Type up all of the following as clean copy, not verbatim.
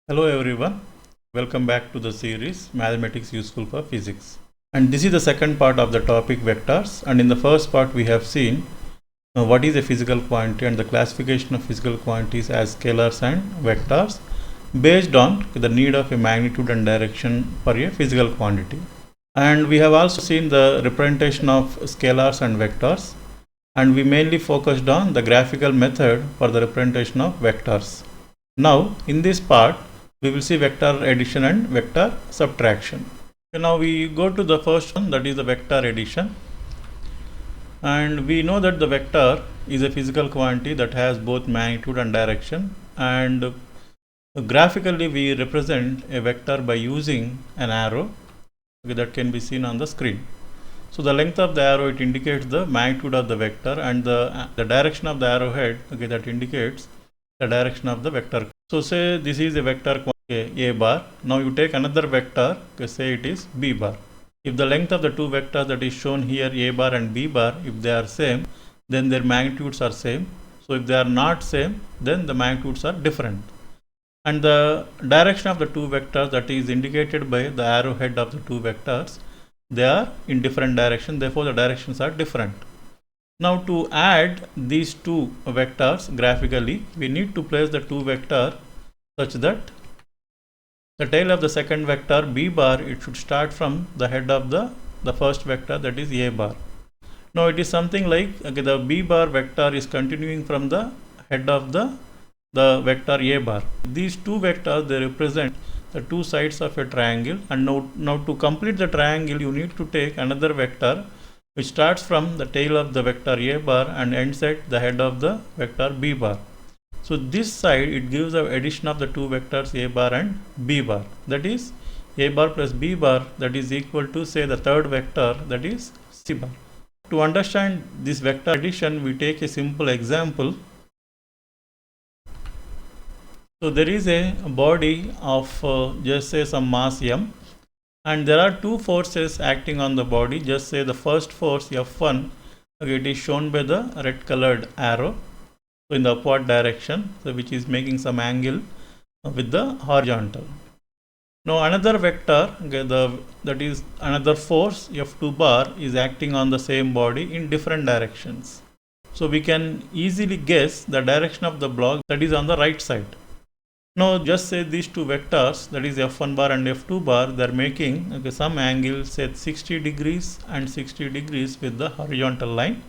Hello everyone, welcome back to the series Mathematics Useful for Physics. And this is the second part of the topic vectors, and in the first part we have seen what is a physical quantity and the classification of physical quantities as scalars and vectors based on the need of a magnitude and direction for a physical quantity. And we have also seen the representation of scalars and vectors, and we mainly focused on the graphical method for the representation of vectors. Now in this part we will see vector addition and vector subtraction. So now we go to the first one, that is the vector addition. And we know that the vector is a physical quantity that has both magnitude and direction, and graphically we represent a vector by using an arrow that can be seen on the screen. So the length of the arrow, it indicates the magnitude of the vector, and the direction of the arrowhead, that indicates the direction of the vector. So say this is a vector a bar. Now you take another vector, say it is b bar. If the length of the two vectors that is shown here, a bar and b bar, if they are same, then their magnitudes are same. So if they are not same, then the magnitudes are different. And the direction of the two vectors, that is indicated by the arrowhead of the two vectors, they are in different direction, therefore the directions are different. Now to add these two vectors graphically, we need to place the two vectors such that the tail of the second vector b bar, it should start from the head of the first vector, that is a bar. Now it is something like the b bar vector is continuing from the head of the vector a bar. These two vectors, they represent the two sides of a triangle, and now to complete the triangle you need to take another vector which starts from the tail of the vector a bar and ends at the head of the vector b bar. So this side, it gives the addition of the two vectors a bar and b bar, that is a bar plus b bar, that is equal to, say, the third vector, that is c bar. To understand this vector addition, we take a simple example. So there is a body of just say some mass m, and there are two forces acting on the body. Just say the first force F1, it is shown by the red colored arrow, so in the upward direction, so which is making some angle with the horizontal. Now another vector, that is another force F2 bar, is acting on the same body in different directions. So we can easily guess the direction of the block that is on the right side. Now just say these two vectors, that is F1 bar and F2 bar, they are making some angle, say 60 degrees and 60 degrees with the horizontal line.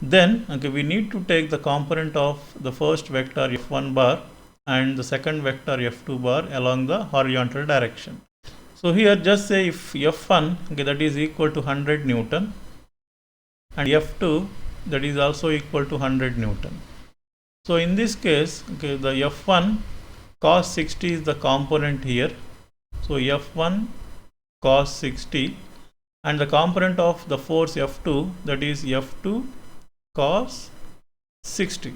Then we need to take the component of the first vector F1 bar and the second vector F2 bar along the horizontal direction. So here just say if F1 that is equal to 100 Newton and F2 that is also equal to 100 Newton. So in this case, the F1 cos 60 is the component here. So F1 cos 60, and the component of the force F2, that is F2 cos 60.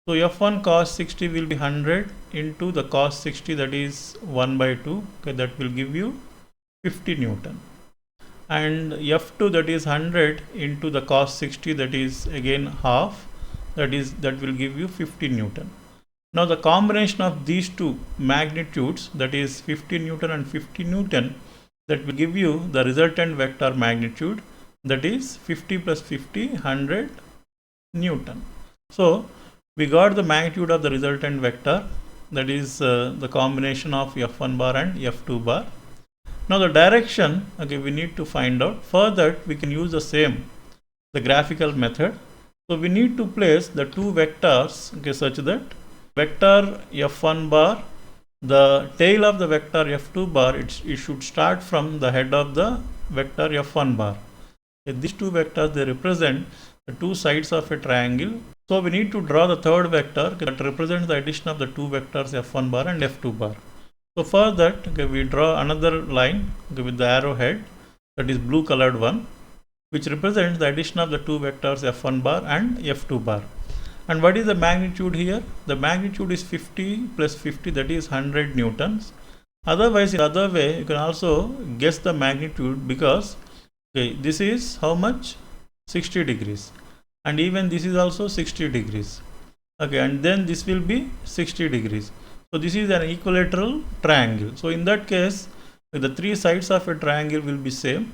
So F1 cos 60 will be 100 into the cos 60, that is 1 by 2, that will give you 50 Newton. And F2, that is 100 into the cos 60, that is again half, that will give you 50 Newton. Now the combination of these two magnitudes, that is 50 Newton and 50 Newton, that will give you the resultant vector magnitude, that is 50 plus 50, 100 Newton. So we got the magnitude of the resultant vector, that is the combination of F1 bar and F2 bar. Now the direction, we need to find out. For that we can use the graphical method. So we need to place the two vectors such that vector F1 bar, the tail of the vector F2 bar, it should start from the head of the vector F1 bar. These two vectors, they represent the two sides of a triangle. So we need to draw the third vector that represents the addition of the two vectors F1 bar and F2 bar. So for that we draw another line with the arrowhead, that is blue colored one, which represents the addition of the two vectors F1 bar and F2 bar. And what is the magnitude here? The magnitude is 50 plus 50, that is 100 Newtons. Otherwise, in the other way, you can also guess the magnitude, because this is how much? 60 degrees, and even this is also 60 degrees. And then this will be 60 degrees. So this is an equilateral triangle. So in that case, the three sides of a triangle will be same.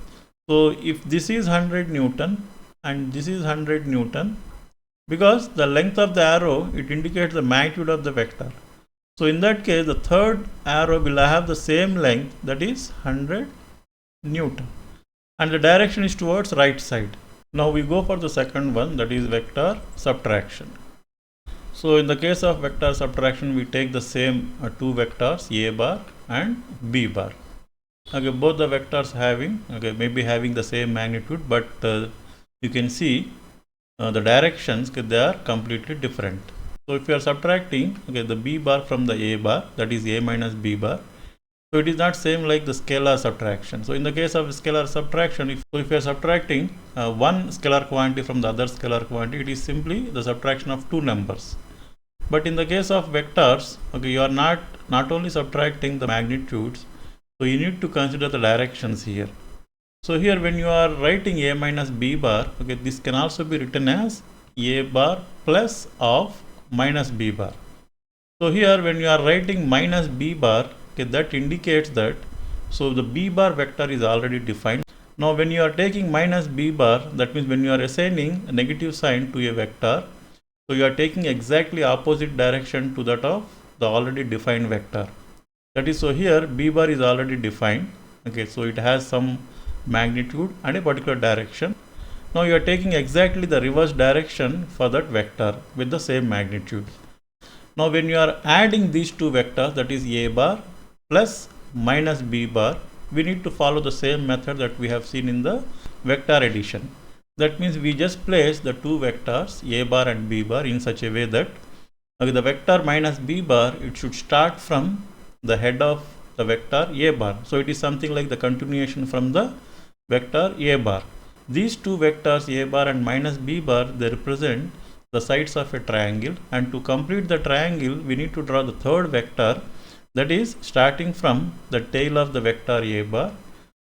So if this is 100 Newton and this is 100 Newton, because the length of the arrow, it indicates the magnitude of the vector. So in that case, the third arrow will have the same length, that is 100 Newton. And the direction is towards right side. Now we go for the second one, that is vector subtraction. So in the case of vector subtraction, we take the same two vectors, a bar and b bar. Okay, both the vectors having, maybe having the same magnitude, but you can see the directions, they are completely different. So if you are subtracting the b bar from the a bar, that is a minus b bar, so it is not same like the scalar subtraction. So in the case of scalar subtraction, if you are subtracting one scalar quantity from the other scalar quantity, it is simply the subtraction of two numbers. But in the case of vectors, you are not only subtracting the magnitudes, so you need to consider the directions here. So here when you are writing a minus b bar, this can also be written as a bar plus of minus b bar. So here when you are writing minus b bar, that indicates that, so the b bar vector is already defined. Now when you are taking minus b bar, that means when you are assigning a negative sign to a vector, so you are taking exactly opposite direction to that of the already defined vector. That is, so here b bar is already defined. So it has some magnitude and a particular direction. Now you are taking exactly the reverse direction for that vector with the same magnitude. Now when you are adding these two vectors, that is a bar plus minus b bar, we need to follow the same method that we have seen in the vector addition. That means we just place the two vectors a bar and b bar in such a way that the vector minus b bar, it should start from the head of the vector a bar. So it is something like the continuation from the vector a bar. These two vectors a bar and minus b bar, they represent the sides of a triangle, and to complete the triangle we need to draw the third vector, that is starting from the tail of the vector a bar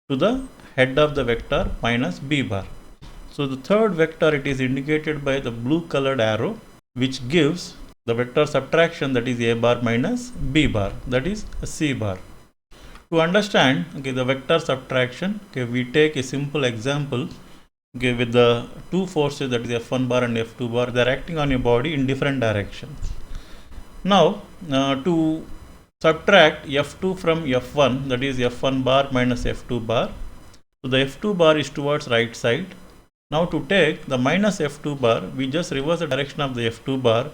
to the head of the vector minus b bar. So the third vector, it is indicated by the blue colored arrow, which gives the vector subtraction, that is a bar minus b bar, that is c bar. To understand the vector subtraction, we take a simple example with the two forces, that is f1 bar and f2 bar, they are acting on a body in different directions. Now to subtract f2 from f1, that is f1 bar minus f2 bar, so the f2 bar is towards right side. Now to take the minus f2 bar, we just reverse the direction of the f2 bar.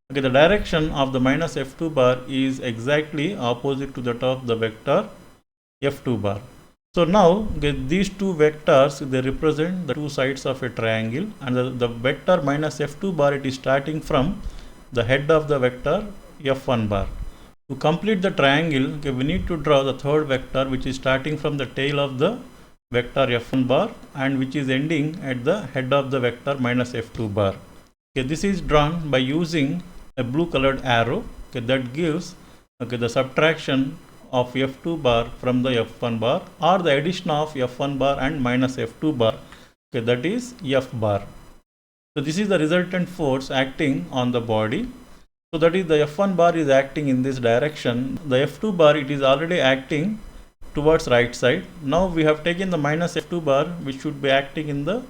The direction of the minus f2 bar is exactly opposite to that of the vector f2 bar. So now these two vectors, they represent the two sides of a triangle, and the vector minus f2 bar, it is starting from the head of the vector f1 bar. To complete the triangle, we need to draw the third vector, which is starting from the tail of the vector f1 bar and which is ending at the head of the vector minus f2 bar. This is drawn by using a blue colored arrow that gives the subtraction of f2 bar from the f1 bar, or the addition of f1 bar and minus f2 bar, that is f bar. So this is the resultant force acting on the body. So that is, the f1 bar is acting in this direction, the f2 bar, it is already acting towards right side. Now we have taken the minus f2 bar, which should be acting in the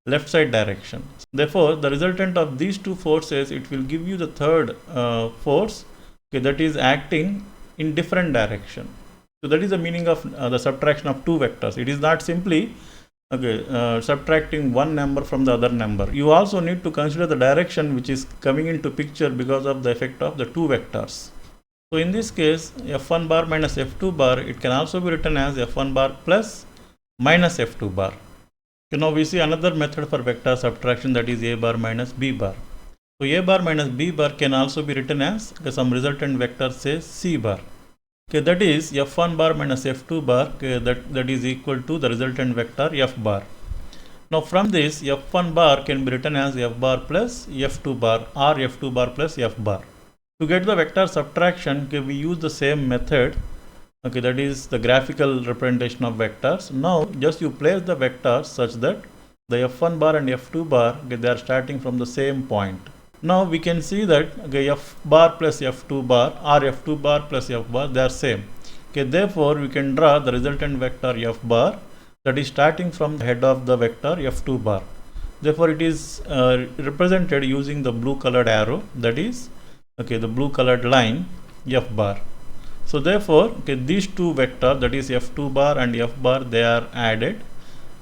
left side direction. Therefore the resultant of these two forces, it will give you the third force that is acting in different direction. So that is the meaning of the subtraction of two vectors. It is not simply subtracting one number from the other number. You also need to consider the direction which is coming into picture because of the effect of the two vectors. So in this case, f1 bar minus f2 bar, it can also be written as f1 bar plus minus f2 bar. Now we see another method for vector subtraction, that is a bar minus b bar. So a bar minus b bar can also be written as some resultant vector, say c bar. That is f1 bar minus f2 bar, that is equal to the resultant vector f bar. Now from this, f1 bar can be written as f bar plus f2 bar, or f2 bar plus f bar. To get the vector subtraction, we use the same method, that is the graphical representation of vectors. Now just you place the vectors such that the f1 bar and f2 bar, they are starting from the same point. Now we can see that okay, f bar plus f2 bar or f2 bar plus f bar, they are same. Okay, therefore we can draw the resultant vector f bar, that is starting from the head of the vector f2 bar. Therefore it is represented using the blue colored arrow, that is okay, the blue colored line f bar. So therefore okay, these two vectors, that is f2 bar and f bar, they are added.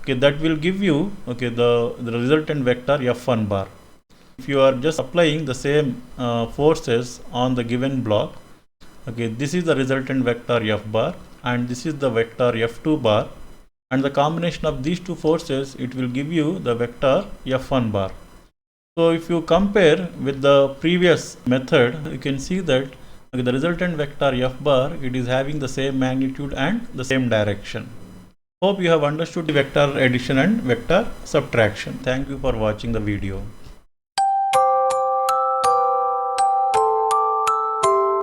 Okay, that will give you okay, the resultant vector f1 bar. If you are just applying the same forces on the given block, okay, this is the resultant vector f bar and this is the vector f2 bar, and the combination of these two forces, it will give you the vector f1 bar. So if you compare with the previous method, you can see that okay, the resultant vector f bar, it is having the same magnitude and the same direction. Hope you have understood the vector addition and vector subtraction. Thank you for watching the video.